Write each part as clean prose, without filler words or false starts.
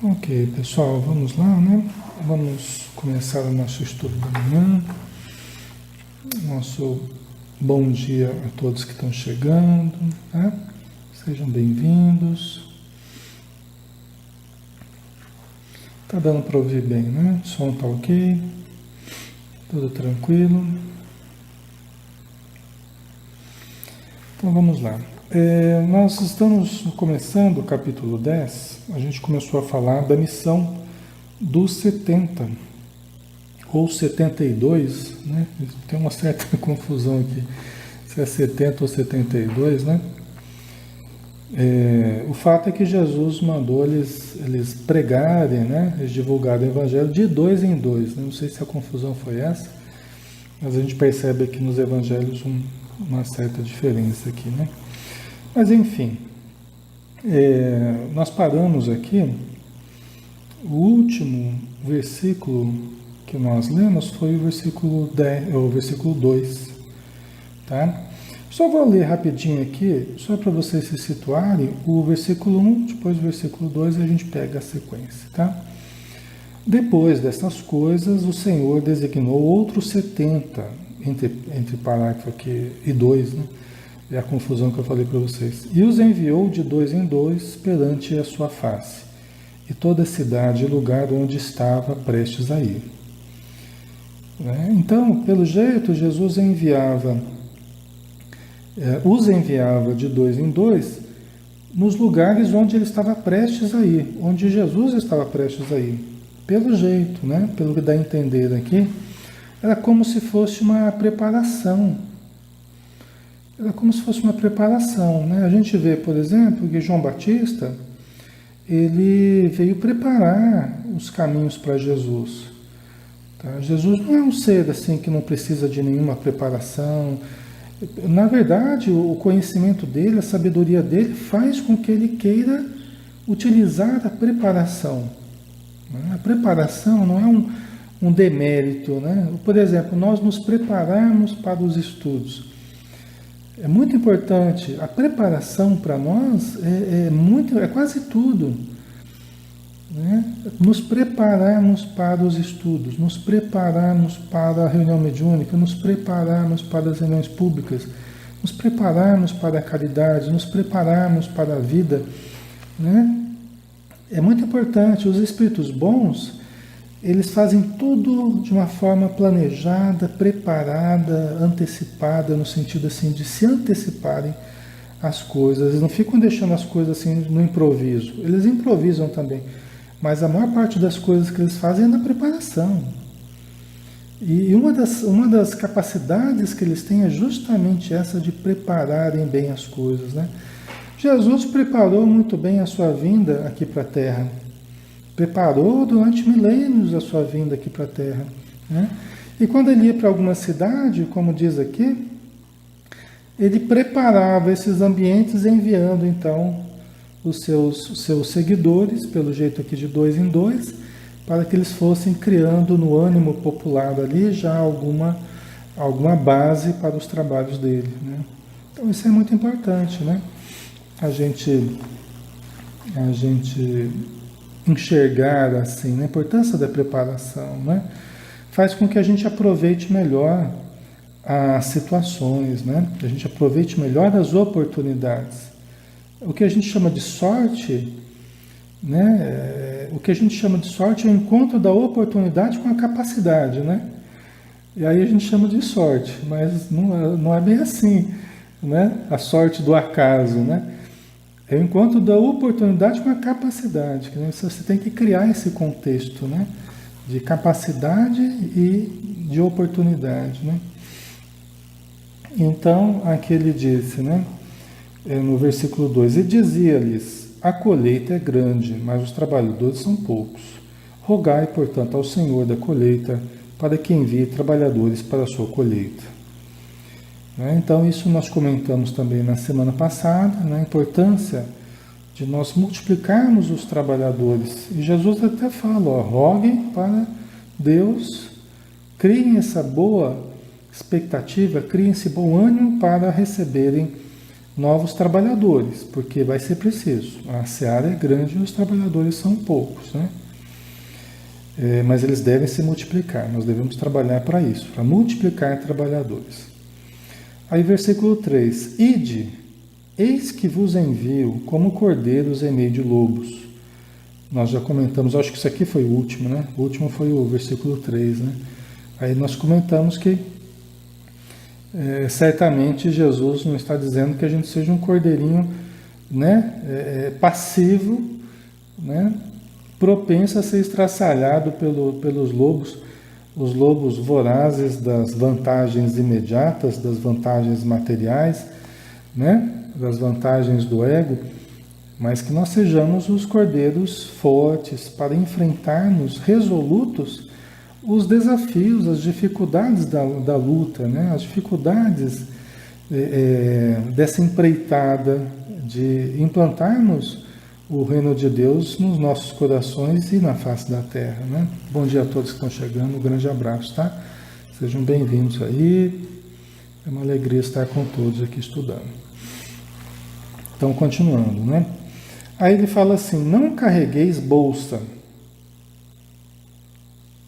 Ok, pessoal, vamos lá, né? Vamos começar o nosso estudo da manhã. Nosso bom dia a todos que estão chegando, tá? Sejam bem-vindos. Tá dando para ouvir bem, né? O som tá ok, tudo tranquilo. Então vamos lá. Nós estamos começando o capítulo 10. A gente começou a falar da missão dos 70, ou 72, né? Tem uma certa confusão aqui, se é 70 ou 72, né? O fato é que Jesus mandou eles pregarem, né? Eles divulgarem o evangelho de dois em dois, né? Não sei se a confusão foi essa, mas a gente percebe aqui nos evangelhos uma certa diferença aqui, né? Mas enfim, nós paramos aqui, o último versículo que nós lemos foi o versículo 10, o versículo 2, tá? Só vou ler rapidinho aqui, só para vocês se situarem, o versículo 1, depois o versículo 2 a gente pega a sequência, tá? Depois dessas coisas, o Senhor designou outros 70, entre parágrafo aqui e 2, né? É a confusão que eu falei para vocês. E os enviou de dois em dois perante a sua face, e toda a cidade e lugar onde estava prestes a ir. Né? Então, pelo jeito, Jesus os enviava de dois em dois nos lugares onde ele estava prestes a ir, onde Jesus estava prestes a ir. Pelo jeito, né? Pelo que dá a entender aqui, era como se fosse uma preparação. Era como se fosse uma preparação, né? A gente vê, por exemplo, que João Batista, ele veio preparar os caminhos para Jesus. Tá? Jesus não é um ser assim que não precisa de nenhuma preparação. Na verdade, o conhecimento dele, a sabedoria dele faz com que ele queira utilizar a preparação. Né? A preparação não é um demérito, né? Por exemplo, nós nos prepararmos para os estudos. É muito importante. A preparação para nós é quase tudo. Né? Nos prepararmos para os estudos, nos prepararmos para a reunião mediúnica, nos prepararmos para as reuniões públicas, nos prepararmos para a caridade, nos prepararmos para a vida. Né? É muito importante. Os espíritos bons, eles fazem tudo de uma forma planejada, preparada, antecipada, no sentido assim de se anteciparem às coisas. Eles não ficam deixando as coisas assim no improviso. Eles improvisam também, mas a maior parte das coisas que eles fazem é na preparação. E uma das capacidades que eles têm é justamente essa de prepararem bem as coisas, né? Jesus preparou muito bem a sua vinda aqui para a Terra. Preparou durante milênios a sua vinda aqui para a Terra. Né? E quando ele ia para alguma cidade, como diz aqui, ele preparava esses ambientes enviando então os seus seguidores, pelo jeito aqui de dois em dois, para que eles fossem criando no ânimo popular ali já alguma base para os trabalhos dele. Né? Então isso é muito importante, né? A gente enxergar assim, né? A importância da preparação, né? Faz com que a gente aproveite melhor as situações, né? Que a gente aproveite melhor as oportunidades. O que a gente chama de sorte, né? O que a gente chama de sorte é o encontro da oportunidade com a capacidade, né? E aí a gente chama de sorte, mas não é bem assim, né? A sorte do acaso, né? É o encontro da oportunidade com a capacidade. Né? Você tem que criar esse contexto, né? De capacidade e de oportunidade. Né? Então, aqui ele disse, né? No versículo 2, e dizia-lhes, a colheita é grande, mas os trabalhadores são poucos. Rogai, portanto, ao Senhor da colheita, para que envie trabalhadores para a sua colheita. Então, isso nós comentamos também na semana passada, né, a importância de nós multiplicarmos os trabalhadores. E Jesus até fala, ó, roguem para Deus, criem essa boa expectativa, criem esse bom ânimo para receberem novos trabalhadores, porque vai ser preciso. A seara é grande e os trabalhadores são poucos, né? Mas eles devem se multiplicar, nós devemos trabalhar para isso, para multiplicar trabalhadores. Aí versículo 3, Ide, eis que vos envio como cordeiros em meio de lobos. Nós já comentamos, acho que isso aqui foi o último, né? O último foi o versículo 3, né? Aí nós comentamos que certamente Jesus não está dizendo que a gente seja um cordeirinho, né? Passivo, né? Propenso a ser estraçalhado pelos lobos, os lobos vorazes das vantagens imediatas, das vantagens materiais, né? Das vantagens do ego, mas que nós sejamos os cordeiros fortes para enfrentarmos resolutos os desafios, as dificuldades da luta, né? As dificuldades dessa empreitada de implantarmos o reino de Deus nos nossos corações e na face da terra, né? Bom dia a todos que estão chegando, um grande abraço, tá? Sejam bem-vindos aí, é uma alegria estar com todos aqui estudando. Então, continuando, né? Aí ele fala assim, não carregueis bolsa.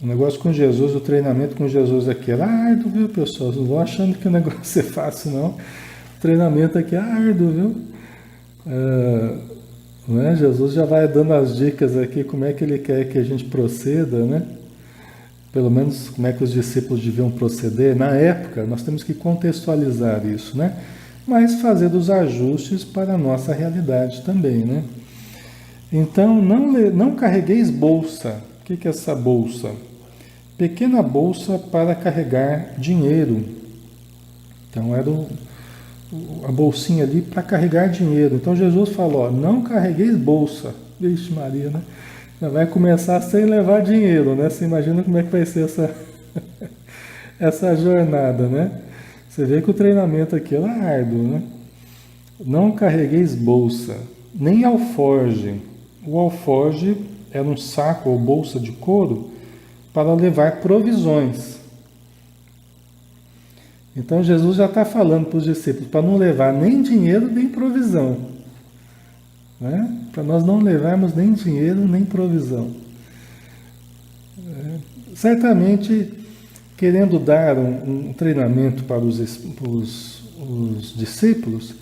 O negócio com Jesus, o treinamento com Jesus aqui era árduo, viu, pessoal? Não vão achando que o negócio é fácil, não. O treinamento aqui é árduo, viu? Né? Jesus já vai dando as dicas aqui, como é que ele quer que a gente proceda, né? Pelo menos como é que os discípulos deviam proceder. Na época, nós temos que contextualizar isso, né? Mas fazer os ajustes para a nossa realidade também, né? Então, não carregueis bolsa. O que é essa bolsa? Pequena bolsa para carregar dinheiro. Então, era a bolsinha ali para carregar dinheiro. Então, Jesus falou, não carregueis bolsa. Vixe Maria, né? Já vai começar sem levar dinheiro, né? Você imagina como é que vai ser essa jornada, né? Você vê que o treinamento aqui é árduo, né? Não carregueis bolsa, nem alforge. O alforge era um saco ou bolsa de couro para levar provisões. Então Jesus já está falando para os discípulos para não levar nem dinheiro nem provisão, né? Para nós não levarmos nem dinheiro nem provisão. Certamente querendo dar um treinamento para os discípulos,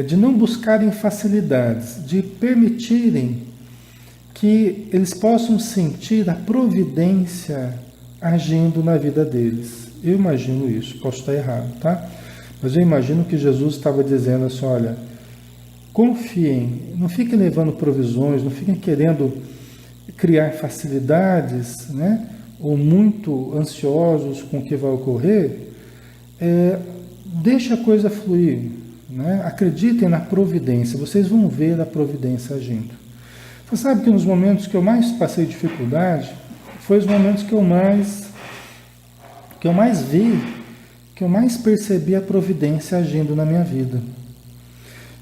de não buscarem facilidades, de permitirem que eles possam sentir a providência agindo na vida deles. Eu imagino isso, posso estar errado, tá? Mas eu imagino que Jesus estava dizendo assim, olha, confiem, não fiquem levando provisões, não fiquem querendo criar facilidades, né? Ou muito ansiosos com o que vai ocorrer, deixa a coisa fluir, né? Acreditem na providência, vocês vão ver a providência agindo. Você sabe que nos momentos que eu mais passei dificuldade, foi os momentos que eu mais vi, que eu mais percebi a providência agindo na minha vida.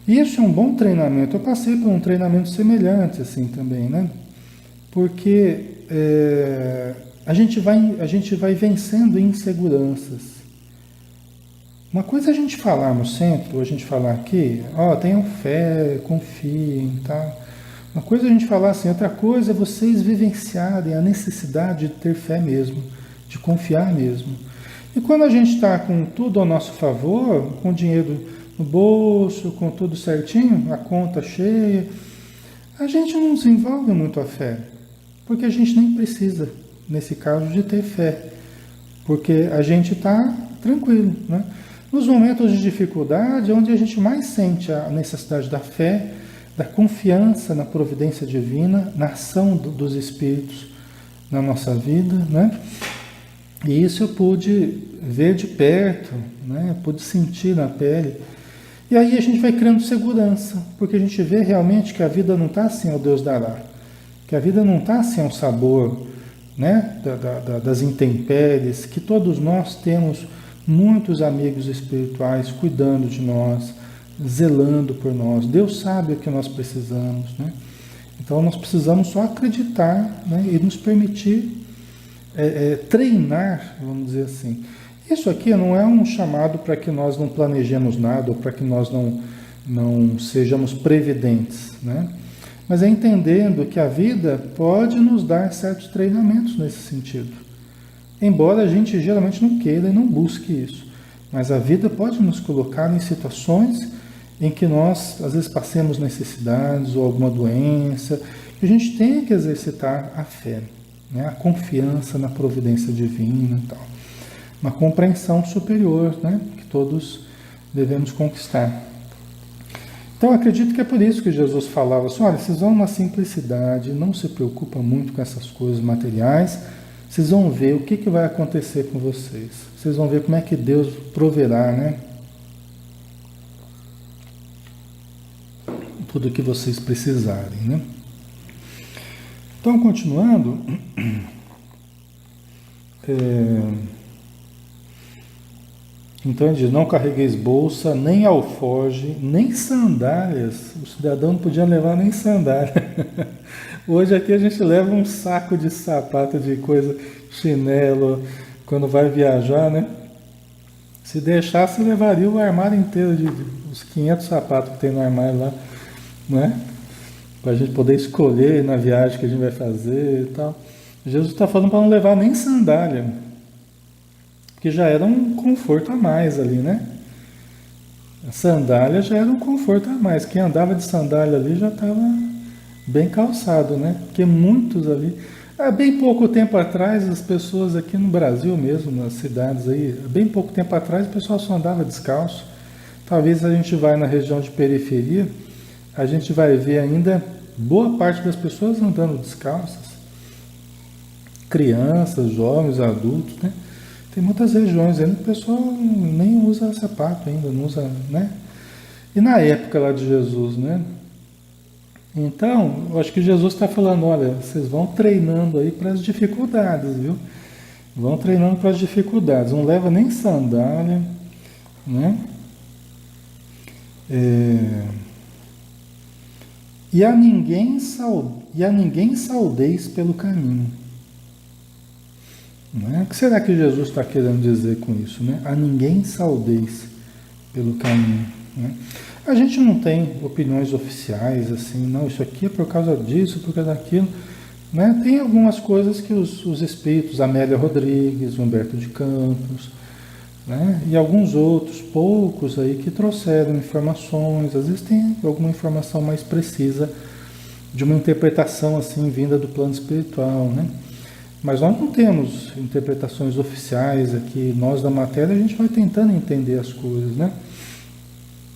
E isso é um bom treinamento. Eu passei por um treinamento semelhante assim também, né? Porque a gente vai vencendo inseguranças. Uma coisa é a gente falar no centro, ou a gente falar aqui, tenham fé, confiem, tá? Uma coisa é a gente falar assim, outra coisa é vocês vivenciarem a necessidade de ter fé mesmo, de confiar mesmo. E quando a gente está com tudo ao nosso favor, com dinheiro no bolso, com tudo certinho, a conta cheia, a gente não desenvolve muito a fé, porque a gente nem precisa, nesse caso, de ter fé, porque a gente está tranquilo, né? Nos momentos de dificuldade, é onde a gente mais sente a necessidade da fé, da confiança na providência divina, na ação dos Espíritos na nossa vida, né? E isso eu pude ver de perto, né? Pude sentir na pele. E aí a gente vai criando segurança, porque a gente vê realmente que a vida não está assim ao Deus dará, que a vida não está assim ao sabor, né? Das intempéries, que todos nós temos muitos amigos espirituais cuidando de nós, zelando por nós. Deus sabe o que nós precisamos, né? Então nós precisamos só acreditar, né? E nos permitir treinar, vamos dizer assim. Isso aqui não é um chamado para que nós não planejemos nada, ou para que nós não sejamos previdentes, né? Mas é entendendo que a vida pode nos dar certos treinamentos nesse sentido. Embora a gente geralmente não queira e não busque isso. Mas a vida pode nos colocar em situações em que nós, às vezes, passemos necessidades ou alguma doença, que a gente tem que exercitar a fé, né? A confiança na providência divina e tal. Uma compreensão superior, né? Que todos devemos conquistar. Então, acredito que é por isso que Jesus falava assim, olha, vocês vão na simplicidade, não se preocupam muito com essas coisas materiais, vocês vão ver o que vai acontecer com vocês. Vocês vão ver como é que Deus proverá, né? Tudo o que vocês precisarem, né? Então, continuando, então ele diz, não carregueis bolsa, nem alforge, nem sandálias. O cidadão não podia levar nem sandália. Hoje aqui a gente leva um saco de sapato, de coisa, chinelo, quando vai viajar, né? Se deixasse, levaria o armário inteiro, de os 500 sapatos que tem no armário lá, né? Para a gente poder escolher na viagem que a gente vai fazer e tal. Jesus está falando para não levar nem sandália, que já era um conforto a mais ali, né? A sandália já era um conforto a mais. Quem andava de sandália ali já estava bem calçado, né? Porque muitos ali... Há bem pouco tempo atrás, as pessoas aqui no Brasil mesmo, nas cidades aí, há bem pouco tempo atrás, o pessoal só andava descalço. Talvez a gente vai na região de periferia, a gente vai ver ainda boa parte das pessoas andando descalças. Crianças, jovens, adultos, né? Tem muitas regiões ainda que o pessoal nem usa sapato ainda, não usa, né? E na época lá de Jesus, né? Então, eu acho que Jesus está falando, olha, vocês vão treinando aí para as dificuldades, viu? Vão treinando para as dificuldades, não leva nem sandália, né? E a ninguém saudeis pelo caminho. Né? O que será que Jesus está querendo dizer com isso? Né? A ninguém saudeis pelo caminho. Né? A gente não tem opiniões oficiais, assim, não, isso aqui é por causa disso, por causa daquilo. Né? Tem algumas coisas que os espíritos, Amélia Rodrigues, Humberto de Campos, né? E alguns outros, poucos aí, que trouxeram informações, às vezes tem alguma informação mais precisa de uma interpretação assim vinda do plano espiritual, né? Mas nós não temos interpretações oficiais aqui, nós da matéria a gente vai tentando entender as coisas, né?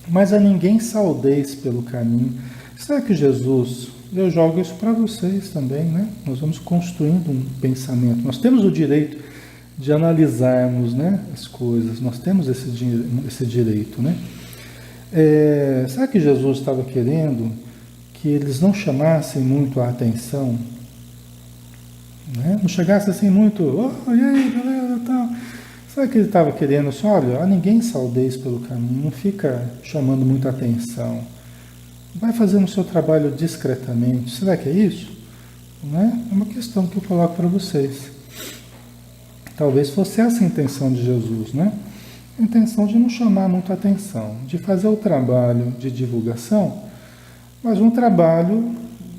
Mas a ninguém saudeis pelo caminho. Será que Jesus, eu jogo isso para vocês também, né? Nós vamos construindo um pensamento, nós temos o direito de analisarmos, né, as coisas, nós temos esse direito, né? Será que Jesus estava querendo que eles não chamassem muito a atenção, né? Não chegasse assim muito, oh, e aí galera, tal. Será que ele estava querendo assim, olha, a ninguém saudeis pelo caminho, não fica chamando muita atenção, vai fazendo o seu trabalho discretamente, será que é isso? Né? É uma questão que eu coloco para vocês. Talvez fosse essa a intenção de Jesus, né? A intenção de não chamar muita atenção, de fazer o trabalho de divulgação, mas um trabalho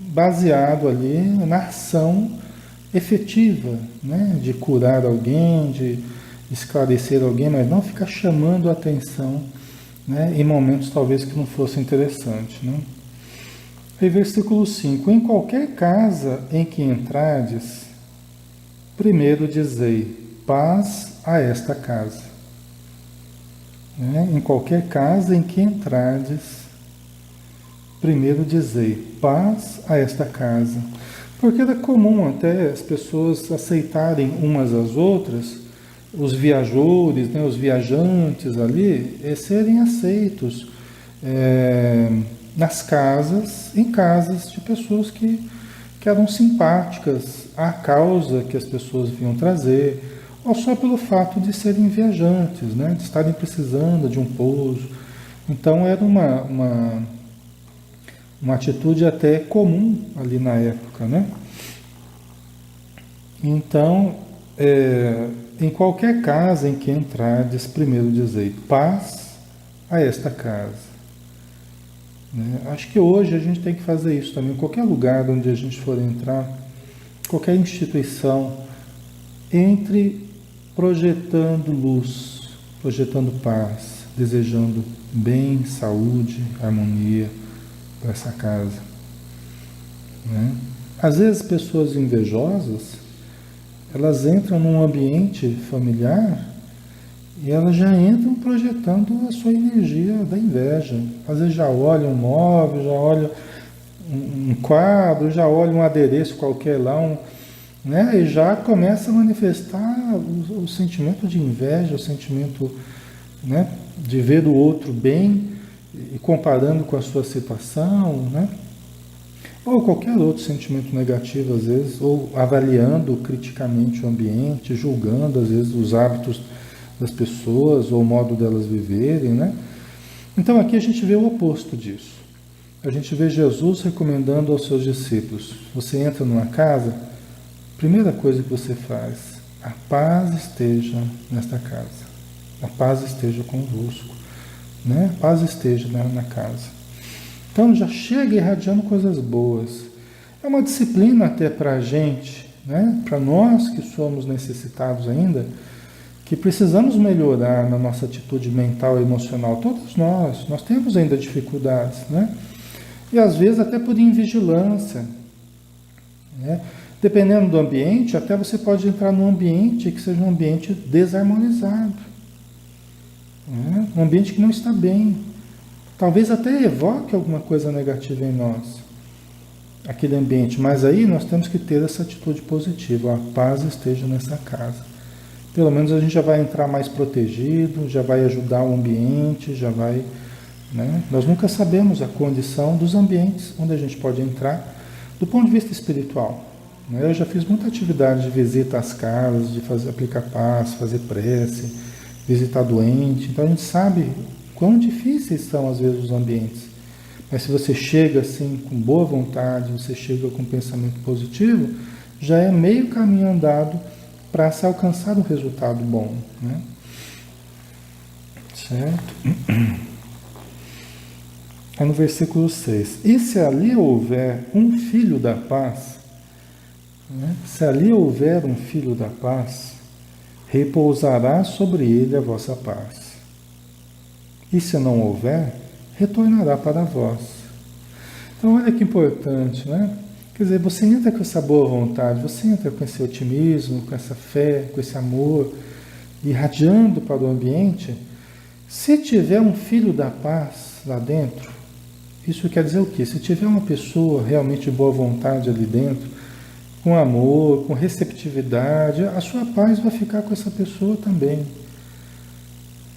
baseado ali na ação efetiva, né? De curar alguém, de esclarecer alguém, mas não ficar chamando a atenção, né? Em momentos talvez que não fosse interessante, né? Aí, versículo 5: em qualquer casa em que entrardes, primeiro dizei, paz a esta casa. Né? Em qualquer casa em que entrardes, primeiro dizei, paz a esta casa. Porque era comum até as pessoas aceitarem umas às outras, os viajores, né, os viajantes ali, serem aceitos nas casas, em casas de pessoas que eram simpáticas à causa que as pessoas vinham trazer, ou só pelo fato de serem viajantes, né? De estarem precisando de um pouso. Então era uma atitude até comum ali na época, né? Então, em qualquer casa em que entrardes, primeiro dizei, paz a esta casa. né? Acho que hoje a gente tem que fazer isso também. Em qualquer lugar onde a gente for entrar, qualquer instituição, entre projetando luz, projetando paz, desejando bem, saúde, harmonia para essa casa, né? Às vezes pessoas invejosas, elas entram num ambiente familiar e elas já entram projetando a sua energia da inveja. Às vezes já olham um móvel, já olham um quadro, já olham um adereço qualquer lá, né? E já começa a manifestar o sentimento de inveja, o sentimento, né, de ver o outro bem e comparando com a sua situação, né? Ou qualquer outro sentimento negativo, às vezes, ou avaliando criticamente o ambiente, julgando, às vezes, os hábitos das pessoas ou o modo delas viverem, né? Então aqui a gente vê o oposto disso. A gente vê Jesus recomendando aos seus discípulos: você entra numa casa, primeira coisa que você faz, a paz esteja nesta casa, a paz esteja convosco, né? A paz esteja na casa. Então já chega irradiando coisas boas. É uma disciplina até para a gente, né? Para nós que somos necessitados ainda, que precisamos melhorar na nossa atitude mental e emocional. Todos nós temos ainda dificuldades, né? E às vezes até por invigilância, né? Dependendo do ambiente, até você pode entrar num ambiente que seja um ambiente desarmonizado, né? Um ambiente que não está bem. Talvez até evoque alguma coisa negativa em nós, aquele ambiente. Mas aí nós temos que ter essa atitude positiva. A paz esteja nessa casa. Pelo menos a gente já vai entrar mais protegido, já vai ajudar o ambiente, já vai, né? Nós nunca sabemos a condição dos ambientes onde a gente pode entrar do ponto de vista espiritual, né? Eu já fiz muita atividade de visita às casas, de aplicar paz, fazer prece, visitar doente. Então a gente sabe quão difíceis são às vezes os ambientes. Mas se você chega assim com boa vontade, você chega com um pensamento positivo, já é meio caminho andado para se alcançar um resultado bom, né? Certo? Aí no versículo 6. E se ali houver um filho da paz, né? Se ali houver um filho da paz, repousará sobre ele a vossa paz. E se não houver, retornará para vós. Então olha que importante, né? Quer dizer, você entra com essa boa vontade, você entra com esse otimismo, com essa fé, com esse amor, irradiando para o ambiente. Se tiver um filho da paz lá dentro, isso quer dizer o quê? Se tiver uma pessoa realmente de boa vontade ali dentro, com amor, com receptividade, a sua paz vai ficar com essa pessoa também.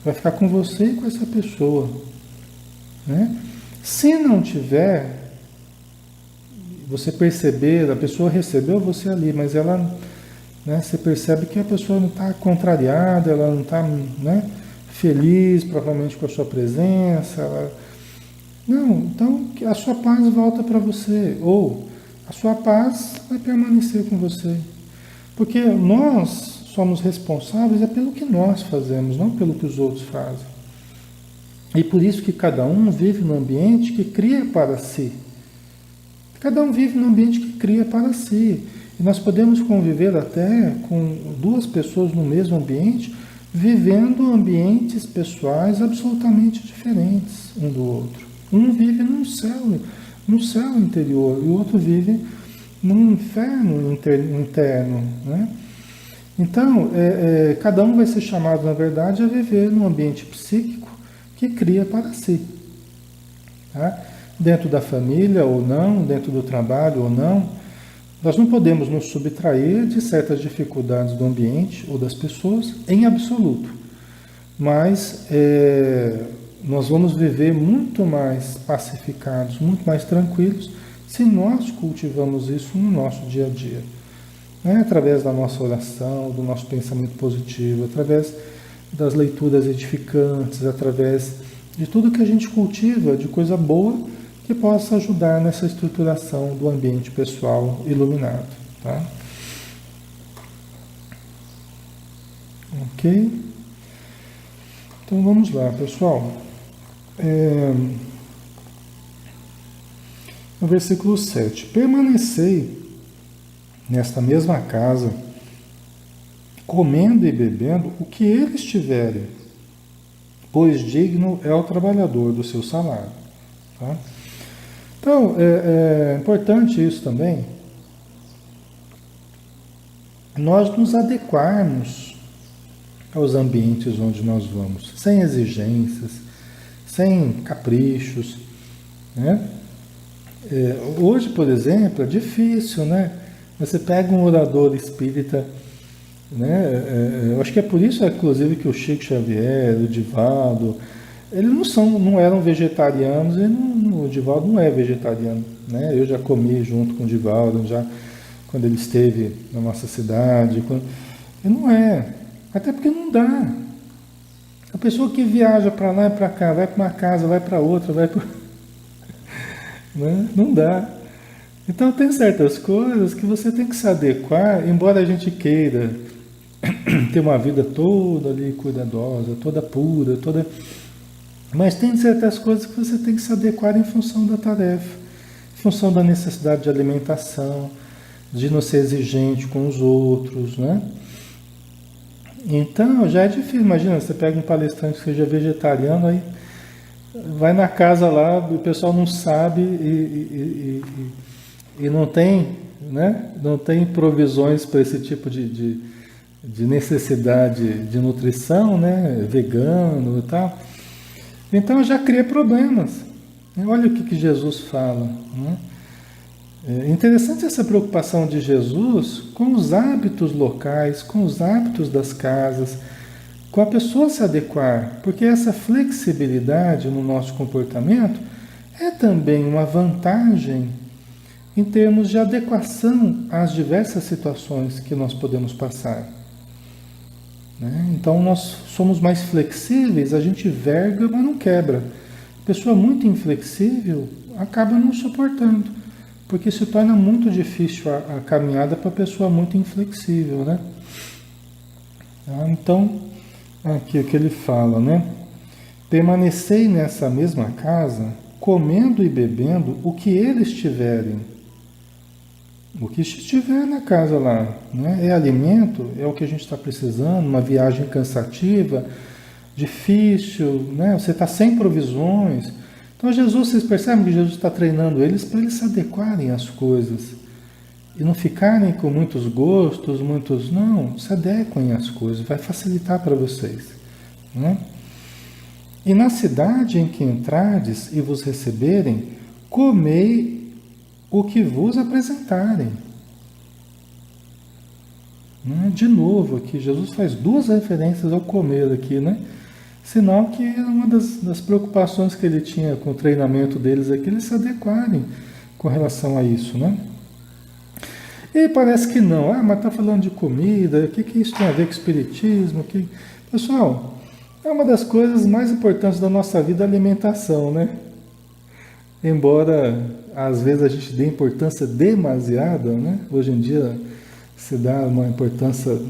Vai ficar com você e com essa pessoa, né? Se não tiver, você perceber, a pessoa recebeu você ali, mas ela, né, você percebe que a pessoa não está contrariada, ela não está, né, feliz provavelmente com a sua presença. Não, então a sua paz volta para você, ou a sua paz vai permanecer com você. Porque nós somos responsáveis pelo que nós fazemos, não pelo que os outros fazem. E por isso que cada um vive num ambiente que cria para si. Cada um vive num ambiente que cria para si. E nós podemos conviver até com duas pessoas no mesmo ambiente, vivendo ambientes pessoais absolutamente diferentes um do outro. Um vive num céu interior, e o outro vive num inferno interno, né? Então, cada um vai ser chamado, na verdade, a viver num ambiente psíquico que cria para si. Tá? Dentro da família ou não, dentro do trabalho ou não, nós não podemos nos subtrair de certas dificuldades do ambiente ou das pessoas em absoluto. Mas nós vamos viver muito mais pacificados, muito mais tranquilos, se nós cultivamos isso no nosso dia a dia. Através da nossa oração, do nosso pensamento positivo, através das leituras edificantes, através de tudo que a gente cultiva de coisa boa que possa ajudar nessa estruturação do ambiente pessoal iluminado. Tá? Ok? Então vamos lá, pessoal. No versículo 7, permanecei nesta mesma casa, comendo e bebendo o que eles tiverem, pois digno é o trabalhador do seu salário. Tá? Então, é importante isso também, nós nos adequarmos aos ambientes onde nós vamos, sem exigências, sem caprichos, né? Hoje, por exemplo, é difícil, né? Você pega um orador espírita, né? Eu acho que é por isso, inclusive, que o Chico Xavier, o Divaldo, eles não eram vegetarianos, o Divaldo não é vegetariano, né? Eu já comi junto com o Divaldo, já quando ele esteve na nossa cidade, e não é, até porque não dá. A pessoa que viaja para lá e para cá, vai para uma casa, vai para outra, vai para... né? Não dá. Então tem certas coisas que você tem que se adequar, embora a gente queira ter uma vida toda ali cuidadosa, toda pura, toda... Mas tem certas coisas que você tem que se adequar em função da tarefa, em função da necessidade de alimentação, de não ser exigente com os outros, né? Então já é difícil. Imagina, você pega um palestrante que seja vegetariano, aí vai na casa lá, o pessoal não sabe e não tem, né? Não tem provisões para esse tipo de necessidade de nutrição, né? Vegano e tal. Então já cria problemas. Olha o que Jesus fala, né? É interessante essa preocupação de Jesus com os hábitos locais, com os hábitos das casas, com a pessoa se adequar, porque essa flexibilidade no nosso comportamento é também uma vantagem em termos de adequação às diversas situações que nós podemos passar, né? Então nós somos mais flexíveis, a gente verga, mas não quebra. Pessoa muito inflexível acaba não suportando, porque se torna muito difícil a caminhada para a pessoa muito inflexível, né? Então, aqui o que ele fala, né? Permanecei nessa mesma casa, comendo e bebendo o que eles tiverem. O que estiver na casa lá, né? É alimento, é o que a gente está precisando, uma viagem cansativa, difícil, né? Você está sem provisões. Então Jesus, vocês percebem que Jesus está treinando eles para eles se adequarem às coisas e não ficarem com muitos gostos, não, se adequem às coisas, vai facilitar para vocês, né? E na cidade em que entrardes e vos receberem, comei o que vos apresentarem. Né? De novo aqui, Jesus faz duas referências ao comer aqui, né? Senão que era uma das preocupações que ele tinha com o treinamento deles aqui, eles se adequarem com relação a isso, né? E parece que não. Mas está falando de comida, o que isso tem a ver com espiritismo? Pessoal, é uma das coisas mais importantes da nossa vida, a alimentação, né? Embora às vezes a gente dê importância demasiada, né? Hoje em dia se dá uma importância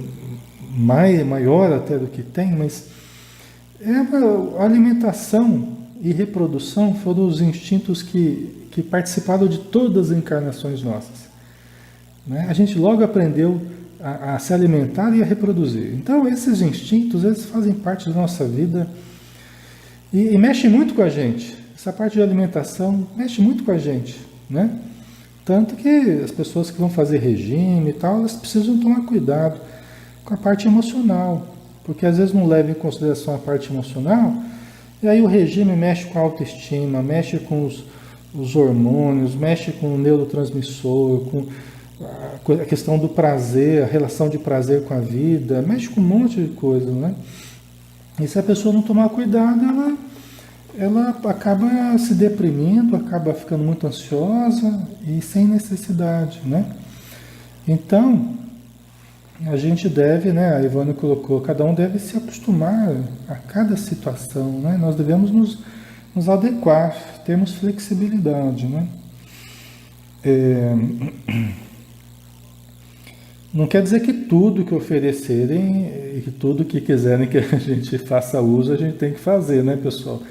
maior até do que tem, mas a alimentação e reprodução foram os instintos que participaram de todas as encarnações nossas, né? A gente logo aprendeu a se alimentar e a reproduzir. Então esses instintos, eles fazem parte da nossa vida e mexem muito com a gente. Essa parte de alimentação mexe muito com a gente, né? Tanto que as pessoas que vão fazer regime e tal, elas precisam tomar cuidado com a parte emocional, porque às vezes não leva em consideração a parte emocional, e aí o regime mexe com a autoestima, mexe com os hormônios, mexe com o neurotransmissor, com a questão do prazer, a relação de prazer com a vida, mexe com um monte de coisa, né? E se a pessoa não tomar cuidado, ela acaba se deprimindo, acaba ficando muito ansiosa e sem necessidade, né? Então, a gente deve, né, a Ivone colocou, cada um deve se acostumar a cada situação, né? Nós devemos nos adequar, termos flexibilidade, né? Não quer dizer que tudo que oferecerem e que tudo que quiserem que a gente faça uso, a gente tem que fazer, né, pessoal?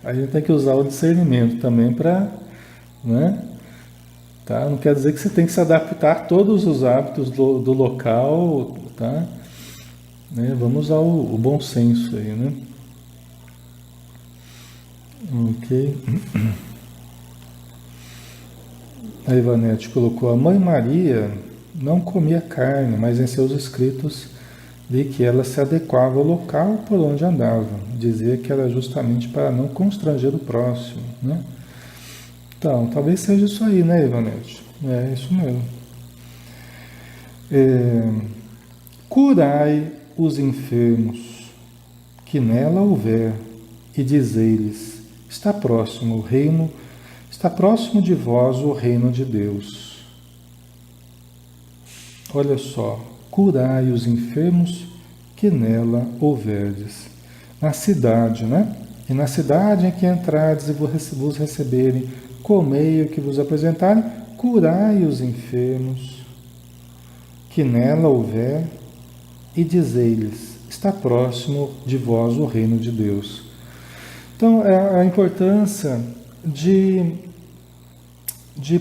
A gente tem que usar o discernimento também para, né, tá? Não quer dizer que você tem que se adaptar a todos os hábitos do local, tá? Né? Vamos usar o bom senso aí, né? Ok. A Ivanete colocou: a mãe Maria não comia carne, mas em seus escritos vi que ela se adequava ao local por onde andava. Dizia que era justamente para não constranger o próximo, né? Então, talvez seja isso aí, né, Ivanete? É isso mesmo. Curai os enfermos que nela houver, e dizei-lhes: está próximo de vós o reino de Deus. Olha só, curai os enfermos que nela houverdes. Na cidade, né? E na cidade em que entrardes e vos receberem, comei o que vos apresentarem, curai os enfermos que nela houver, e dizei-lhes: está próximo de vós o reino de Deus. Então, é a importância de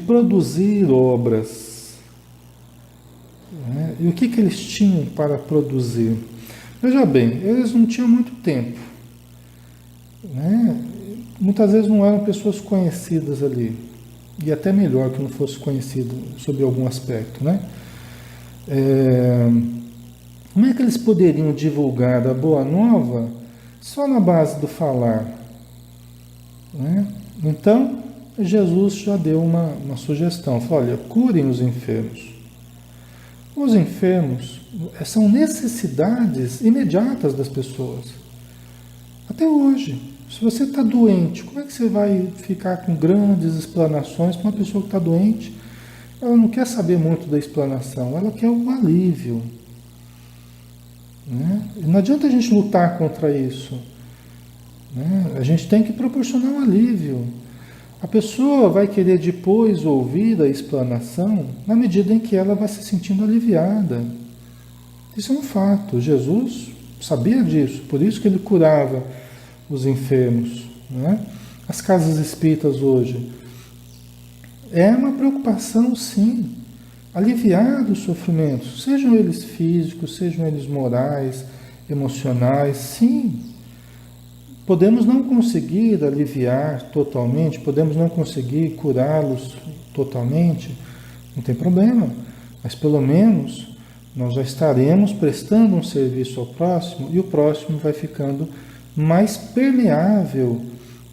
produzir obras, né? E o que eles tinham para produzir? Veja bem, eles não tinham muito tempo, né? Muitas vezes não eram pessoas conhecidas ali, e até melhor que não fosse conhecido sob algum aspecto, né? Como é que eles poderiam divulgar a boa nova só na base do falar, né? Então, Jesus já deu uma sugestão, falou: olha, curem os enfermos. Os enfermos são necessidades imediatas das pessoas. Até hoje, se você está doente, como é que você vai ficar com grandes explanações para uma pessoa que está doente? Ela não quer saber muito da explanação, ela quer o alívio, né? E não adianta a gente lutar contra isso, né? A gente tem que proporcionar um alívio. A pessoa vai querer depois ouvir a explanação na medida em que ela vai se sentindo aliviada. Isso é um fato. Jesus sabia disso, por isso que ele curava os enfermos, né? As casas espíritas hoje é uma preocupação, sim, aliviar os sofrimentos, sejam eles físicos, sejam eles morais, emocionais, sim. Podemos não conseguir aliviar totalmente, podemos não conseguir curá-los totalmente, não tem problema, mas pelo menos nós já estaremos prestando um serviço ao próximo e o próximo vai ficando mais permeável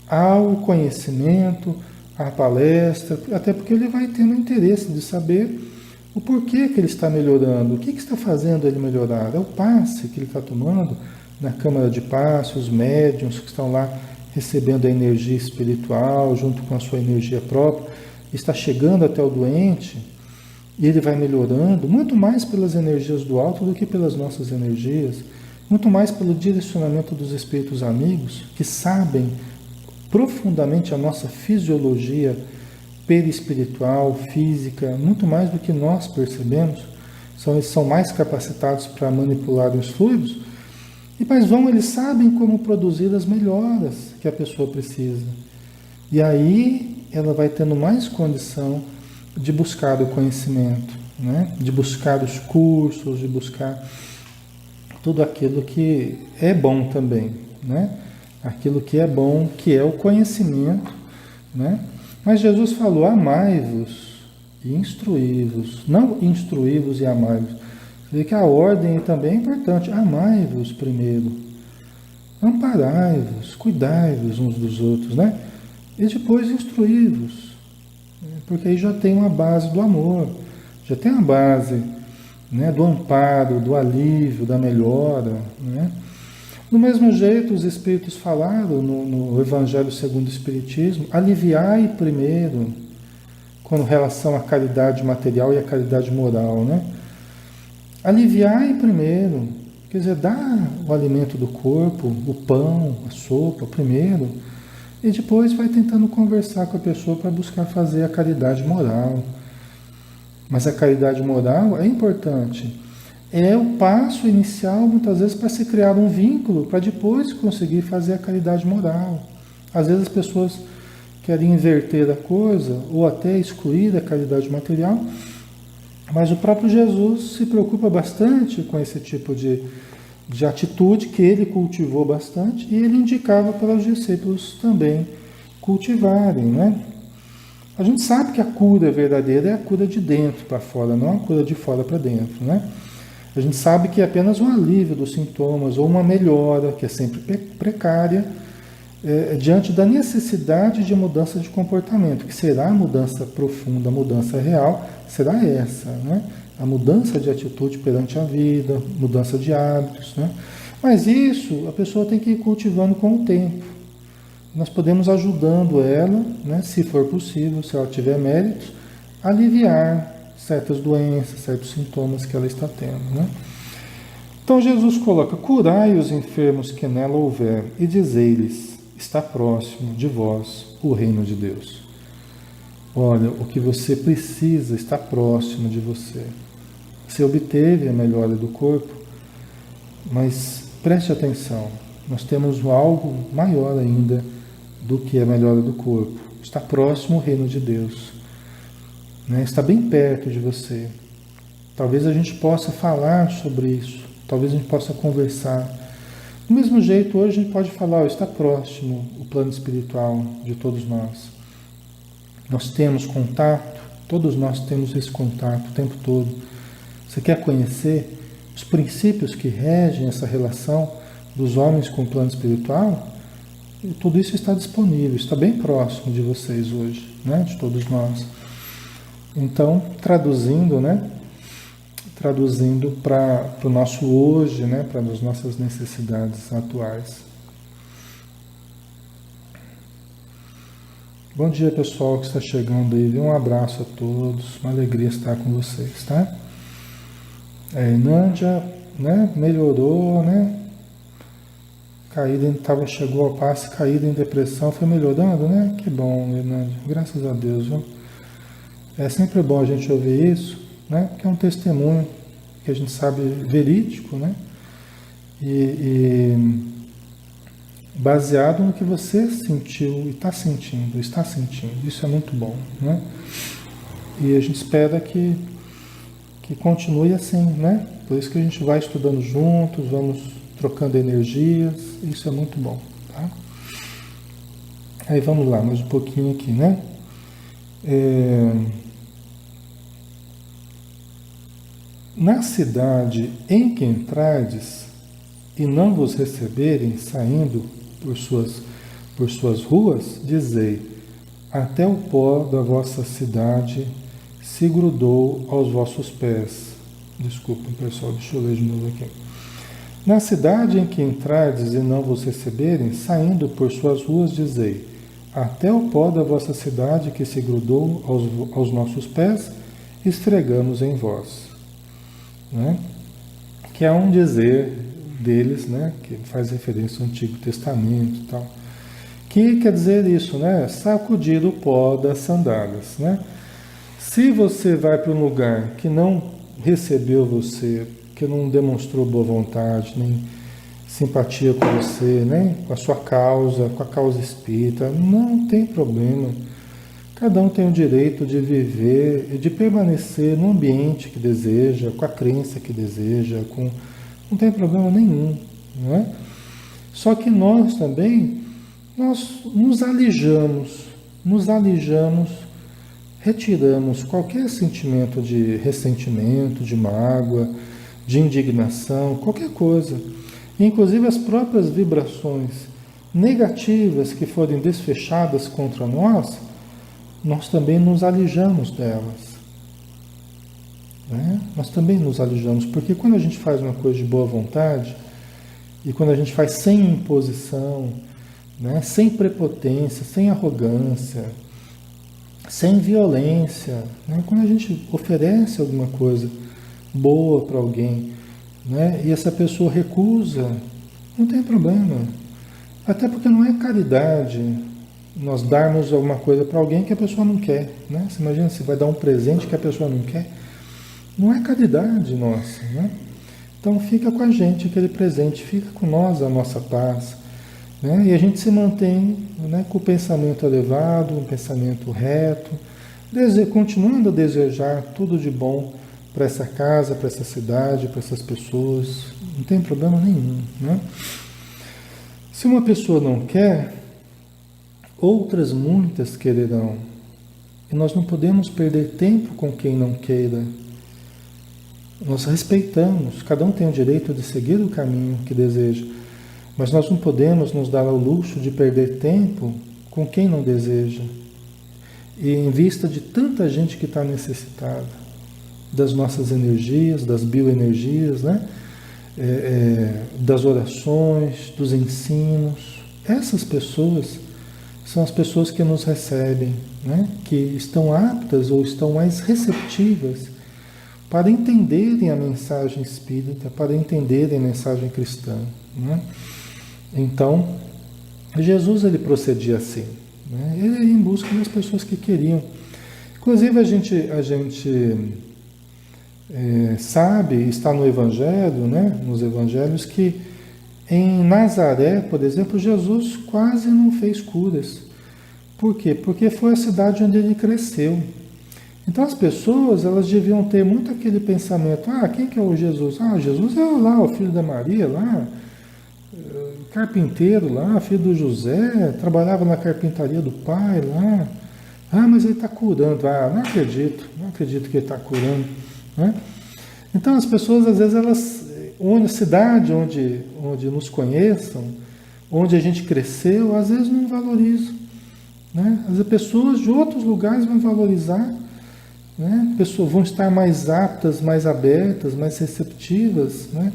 ao conhecimento, à palestra, até porque ele vai tendo interesse de saber o porquê que ele está melhorando, o que está fazendo ele melhorar. É o passe que ele está tomando na Câmara de Passe, os médiuns que estão lá recebendo a energia espiritual junto com a sua energia própria, está chegando até o doente e ele vai melhorando, muito mais pelas energias do alto do que pelas nossas energias, muito mais pelo direcionamento dos espíritos amigos que sabem profundamente a nossa fisiologia perispiritual, física, muito mais do que nós percebemos. Eles são mais capacitados para manipular os fluidos. Mas eles sabem como produzir as melhoras que a pessoa precisa. E aí ela vai tendo mais condição de buscar o conhecimento, né? De buscar os cursos, de buscar tudo aquilo que é bom também, né? Aquilo que é bom, que é o conhecimento, né? Mas Jesus falou: amai-vos e instruí-vos, não instruí-vos e amai-vos. Vê que a ordem também é importante. Amai-vos primeiro, amparai-vos, cuidai-vos uns dos outros, né? E depois instruí-vos, porque aí já tem uma base do amor, já tem a base, né, do amparo, do alívio, da melhora, né? Do mesmo jeito, os Espíritos falaram no Evangelho segundo o Espiritismo: aliviai primeiro, com relação à caridade material e à caridade moral, né? Aliviai primeiro, quer dizer, dá o alimento do corpo, o pão, a sopa primeiro, e depois vai tentando conversar com a pessoa para buscar fazer a caridade moral. Mas a caridade moral é importante. É o passo inicial, muitas vezes, para se criar um vínculo, para depois conseguir fazer a caridade moral. Às vezes as pessoas quer inverter a coisa ou até excluir a caridade material, mas o próprio Jesus se preocupa bastante com esse tipo de atitude que ele cultivou bastante e ele indicava para os discípulos também cultivarem, né? A gente sabe que a cura verdadeira é a cura de dentro para fora, não a cura de fora para dentro, né? A gente sabe que é apenas um alívio dos sintomas ou uma melhora, que é sempre precária, diante da necessidade de mudança de comportamento, que será a mudança profunda, a mudança real, será essa, né? A mudança de atitude perante a vida, mudança de hábitos, né? Mas isso a pessoa tem que ir cultivando com o tempo. Nós podemos ajudando ela, né, se for possível, se ela tiver méritos, aliviar certas doenças, certos sintomas que ela está tendo, né? Então Jesus coloca: curai os enfermos que nela houver e dizei-lhes: está próximo de vós o reino de Deus. Olha, o que você precisa está próximo de você. Você obteve a melhora do corpo, mas preste atenção, nós temos algo maior ainda do que a melhora do corpo. Está próximo o reino de Deus, né? Está bem perto de você. Talvez a gente possa falar sobre isso, talvez a gente possa conversar. Do mesmo jeito, hoje a gente pode falar: está próximo o plano espiritual de todos nós. Nós temos contato, todos nós temos esse contato o tempo todo. Você quer conhecer os princípios que regem essa relação dos homens com o plano espiritual? E tudo isso está disponível, está bem próximo de vocês hoje, né? De todos nós. Então, traduzindo, né? Traduzindo para o nosso hoje, né? Para as nossas necessidades atuais. Bom dia, pessoal que está chegando aí. Um abraço a todos, uma alegria estar com vocês, tá? Nândia, né? Melhorou, né? Chegou ao passe, caída em depressão, foi melhorando, né? Que bom, Nândia, graças a Deus, viu? É sempre bom a gente ouvir isso, né? Porque é um testemunho que a gente sabe verídico, né? E baseado no que você sentiu e está sentindo. Isso é muito bom, né? E a gente espera que continue assim, né? Por isso que a gente vai estudando juntos, vamos trocando energias, isso é muito bom, tá? Aí vamos lá, mais um pouquinho aqui, né? Na cidade em que entrardes e não vos receberem saindo por suas ruas, dizei: até o pó da vossa cidade se grudou aos vossos pés. Desculpem, pessoal, deixa eu ler de novo aqui. Na cidade em que entrardes e não vos receberem, saindo por suas ruas, dizei: até o pó da vossa cidade que se grudou aos nossos pés, esfregamos em vós. Né? Que é um dizer deles, né? Que faz referência ao Antigo Testamento e tal. Que quer dizer isso, né? Sacudir o pó das sandálias, né? Se você vai para um lugar que não recebeu você, que não demonstrou boa vontade, nem simpatia com você, né? Com a sua causa, com a causa espírita, não tem problema. Cada um tem o direito de viver e de permanecer no ambiente que deseja, com a crença que deseja, não tem problema nenhum, não é? Só que nós também, nós nos alijamos, retiramos qualquer sentimento de ressentimento, de mágoa, de indignação, qualquer coisa. Inclusive as próprias vibrações negativas que forem desfechadas contra nós também nos alijamos delas. Né? Nós também nos alijamos, porque quando a gente faz uma coisa de boa vontade, e quando a gente faz sem imposição, né? Sem prepotência, sem arrogância, sem violência, né? Quando a gente oferece alguma coisa boa para alguém, né? E essa pessoa recusa, não tem problema. Até porque não é caridade nós darmos alguma coisa para alguém que a pessoa não quer, né? Você imagina se vai dar um presente que a pessoa não quer? Não é caridade nossa, né? Então fica com a gente aquele presente, fica com nós a nossa paz. né? E a gente se mantém, né, com o pensamento elevado, um pensamento reto, continuando a desejar tudo de bom para essa casa, para essa cidade, para essas pessoas, não tem problema nenhum, né? Se uma pessoa não quer, outras muitas quererão. E nós não podemos perder tempo com quem não queira. Nós respeitamos, cada um tem o direito de seguir o caminho que deseja, mas nós não podemos nos dar ao luxo de perder tempo com quem não deseja. E em vista de tanta gente que está necessitada das nossas energias, das bioenergias, né? Das orações, dos ensinos, essas pessoas são as pessoas que nos recebem, né? Que estão aptas ou estão mais receptivas para entenderem a mensagem espírita, para entenderem a mensagem cristã, né? Então, Jesus ele procedia assim, né? Ele ia em busca das pessoas que queriam. Inclusive a gente sabe, está no Evangelho, né? Nos Evangelhos, que em Nazaré, por exemplo, Jesus quase não fez curas. Por quê? Porque foi a cidade onde ele cresceu. Então as pessoas, elas deviam ter muito aquele pensamento, quem que é o Jesus? Jesus é lá, o filho da Maria, lá, carpinteiro lá, filho do José, trabalhava na carpintaria do pai lá. Mas ele está curando. Não acredito que ele está curando, né? Então as pessoas, às vezes, a cidade onde nos conheçam, onde a gente cresceu, às vezes não valorizam, né? As pessoas de outros lugares vão valorizar, né? Pessoas vão estar mais aptas, mais abertas, mais receptivas, né?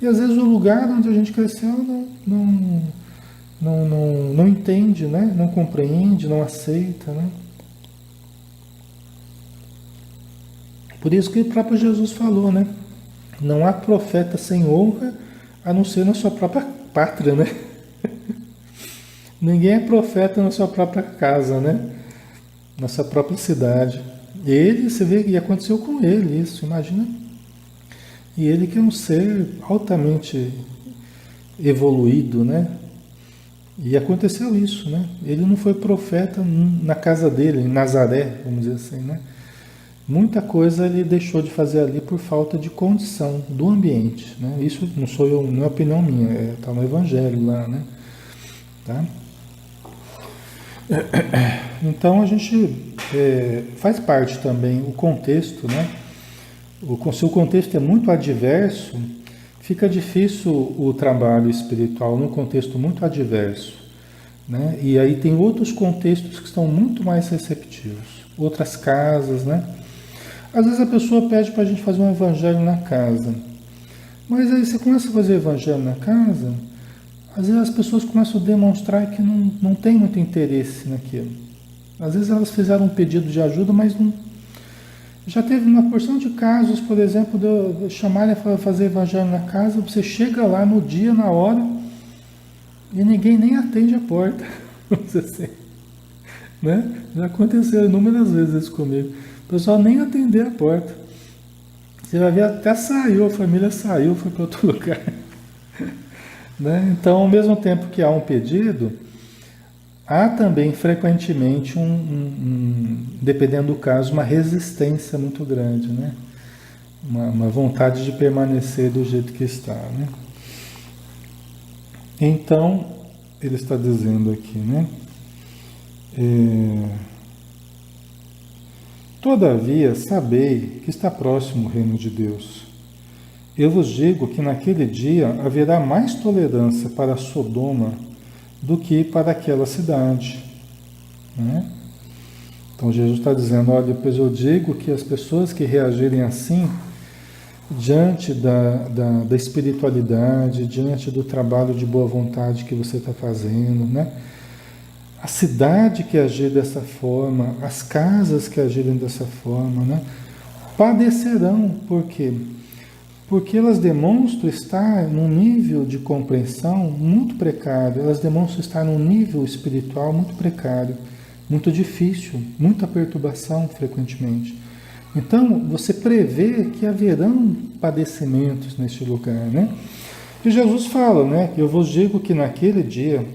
E às vezes o lugar onde a gente cresceu não entende, né? Não compreende, não aceita, né? Por isso que o próprio Jesus falou, né? Não há profeta sem honra a não ser na sua própria pátria, né? Ninguém é profeta na sua própria casa, né? Na sua própria cidade. Ele, você vê que aconteceu com ele isso, imagina. E ele que é um ser altamente evoluído, né? E aconteceu isso, né? Ele não foi profeta na casa dele, em Nazaré, vamos dizer assim, né? Muita coisa ele deixou de fazer ali por falta de condição do ambiente, né? Isso não sou eu, não é opinião minha, está no Evangelho lá, né? Tá? Então a gente faz parte também o contexto, né? Se o contexto é muito adverso, fica difícil o trabalho espiritual num contexto muito adverso, né? E aí tem outros contextos que estão muito mais receptivos, outras casas, né? Às vezes a pessoa pede para a gente fazer um evangelho na casa, mas aí você começa a fazer evangelho na casa, às vezes as pessoas começam a demonstrar que não tem muito interesse naquilo. Às vezes elas fizeram um pedido de ajuda, mas não. Já teve uma porção de casos, por exemplo, de eu chamar ele para fazer evangelho na casa, você chega lá no dia, na hora, e ninguém nem atende a porta. Vamos dizer assim, né? Já aconteceu inúmeras vezes isso comigo. O pessoal nem atender a porta. Você vai ver, até saiu, a família saiu, foi para outro lugar. Né? Então, ao mesmo tempo que há um pedido, há também frequentemente, dependendo do caso, uma resistência muito grande, né? Uma vontade de permanecer do jeito que está, né? Então, ele está dizendo aqui, né? Todavia, sabei que está próximo o reino de Deus. Eu vos digo que naquele dia haverá mais tolerância para Sodoma do que para aquela cidade, né? Então Jesus está dizendo, olha, depois eu digo que as pessoas que reagirem assim, diante da espiritualidade, diante do trabalho de boa vontade que você está fazendo, né? A cidade que agir dessa forma, as casas que agirem dessa forma, né? Padecerão. Por quê? Porque elas demonstram estar num nível de compreensão muito precário, elas demonstram estar num nível espiritual muito precário, muito difícil, muita perturbação frequentemente. Então, você prevê que haverão padecimentos neste lugar, né? E Jesus fala, né? Eu vos digo que naquele dia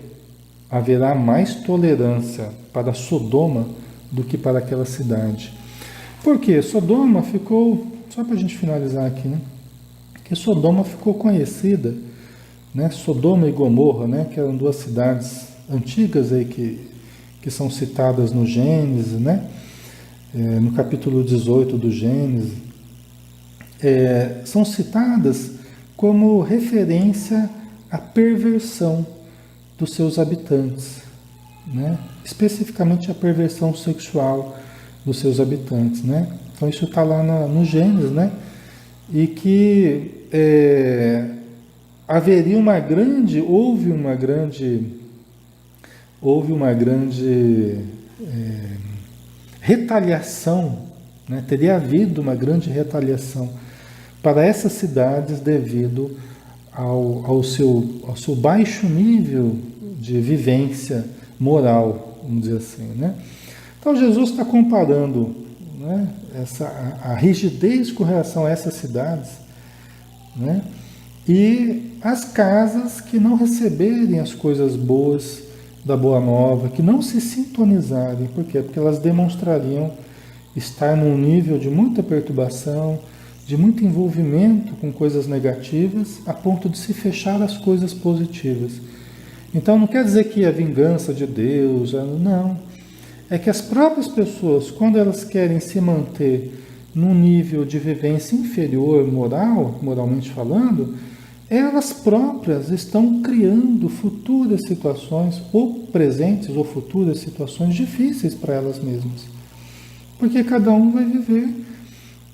haverá mais tolerância para Sodoma do que para aquela cidade. Por quê? Sodoma ficou, só para a gente finalizar aqui, né? Que Sodoma ficou conhecida, né? Sodoma e Gomorra, né? Que eram duas cidades antigas aí que são citadas no Gênesis, né? No capítulo 18 do Gênesis, são citadas como referência à perversão dos seus habitantes, né? Especificamente a perversão sexual dos seus habitantes, né? Então isso está lá no Gênesis, né? E que houve uma grande retaliação, né? Teria havido uma grande retaliação para essas cidades devido ao seu baixo nível de vivência moral, vamos dizer assim, né? Então Jesus está comparando, né, a rigidez com relação a essas cidades, né, e as casas que não receberem as coisas boas da Boa Nova, que não se sintonizarem. Por quê? Porque elas demonstrariam estar num nível de muita perturbação, de muito envolvimento com coisas negativas, a ponto de se fechar as coisas positivas. Então não quer dizer que a vingança de Deus, não. É que as próprias pessoas, quando elas querem se manter num nível de vivência inferior moralmente falando, elas próprias estão criando futuras situações, ou presentes ou futuras situações difíceis para elas mesmas. Porque cada um vai viver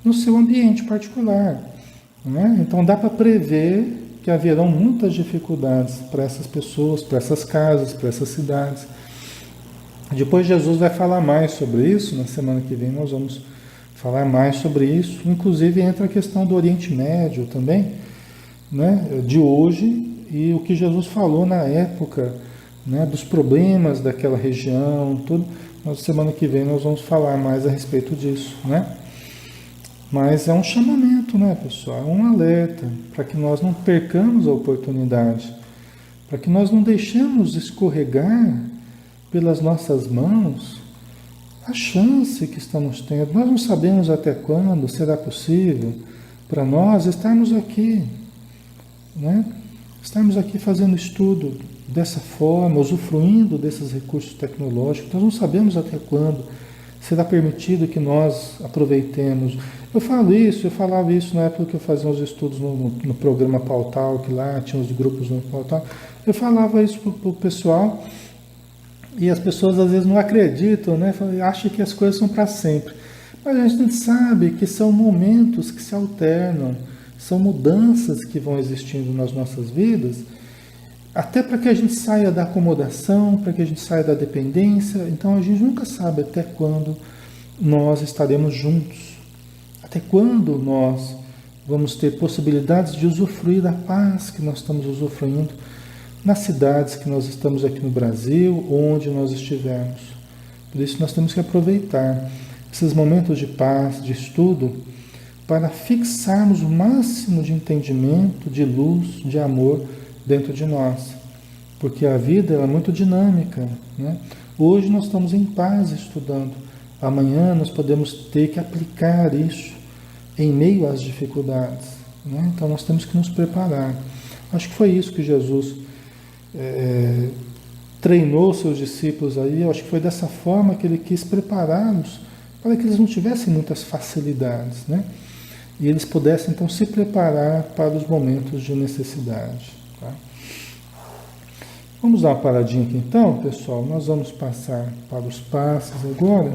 no seu ambiente particular, né? Então dá para prever que haverão muitas dificuldades para essas pessoas, para essas casas, para essas cidades. Depois Jesus vai falar mais sobre isso, na semana que vem nós vamos falar mais sobre isso, inclusive entra a questão do Oriente Médio também, né, de hoje, e o que Jesus falou na época, né, dos problemas daquela região, tudo. Na semana que vem nós vamos falar mais a respeito disso, né? Mas é um chamamento, né, pessoal? É um alerta para que nós não percamos a oportunidade, para que nós não deixemos escorregar pelas nossas mãos a chance que estamos tendo. Nós não sabemos até quando será possível para nós estarmos aqui, né? Estarmos aqui fazendo estudo dessa forma, usufruindo desses recursos tecnológicos. Nós não sabemos até quando será permitido que nós aproveitemos. Eu falava isso na época que eu fazia os estudos no programa Pautal, que lá tinha os grupos no Pautal. Eu falava isso para o pessoal. E as pessoas às vezes não acreditam, né? Acham que as coisas são para sempre. Mas a gente sabe que são momentos que se alternam, são mudanças que vão existindo nas nossas vidas, até para que a gente saia da acomodação, para que a gente saia da dependência. Então a gente nunca sabe até quando nós estaremos juntos, até quando nós vamos ter possibilidades de usufruir da paz que nós estamos usufruindo nas cidades que nós estamos aqui no Brasil, onde nós estivermos. Por isso nós temos que aproveitar esses momentos de paz, de estudo, para fixarmos o máximo de entendimento, de luz, de amor dentro de nós. Porque a vida é muito dinâmica, né? Hoje nós estamos em paz estudando. Amanhã nós podemos ter que aplicar isso em meio às dificuldades, né? Então nós temos que nos preparar. Acho que foi isso que Jesus treinou seus discípulos aí. Eu acho que foi dessa forma que ele quis prepará-los para que eles não tivessem muitas facilidades, né? E eles pudessem então se preparar para os momentos de necessidade, tá? Vamos dar uma paradinha aqui então, pessoal. Nós vamos passar para os passos agora.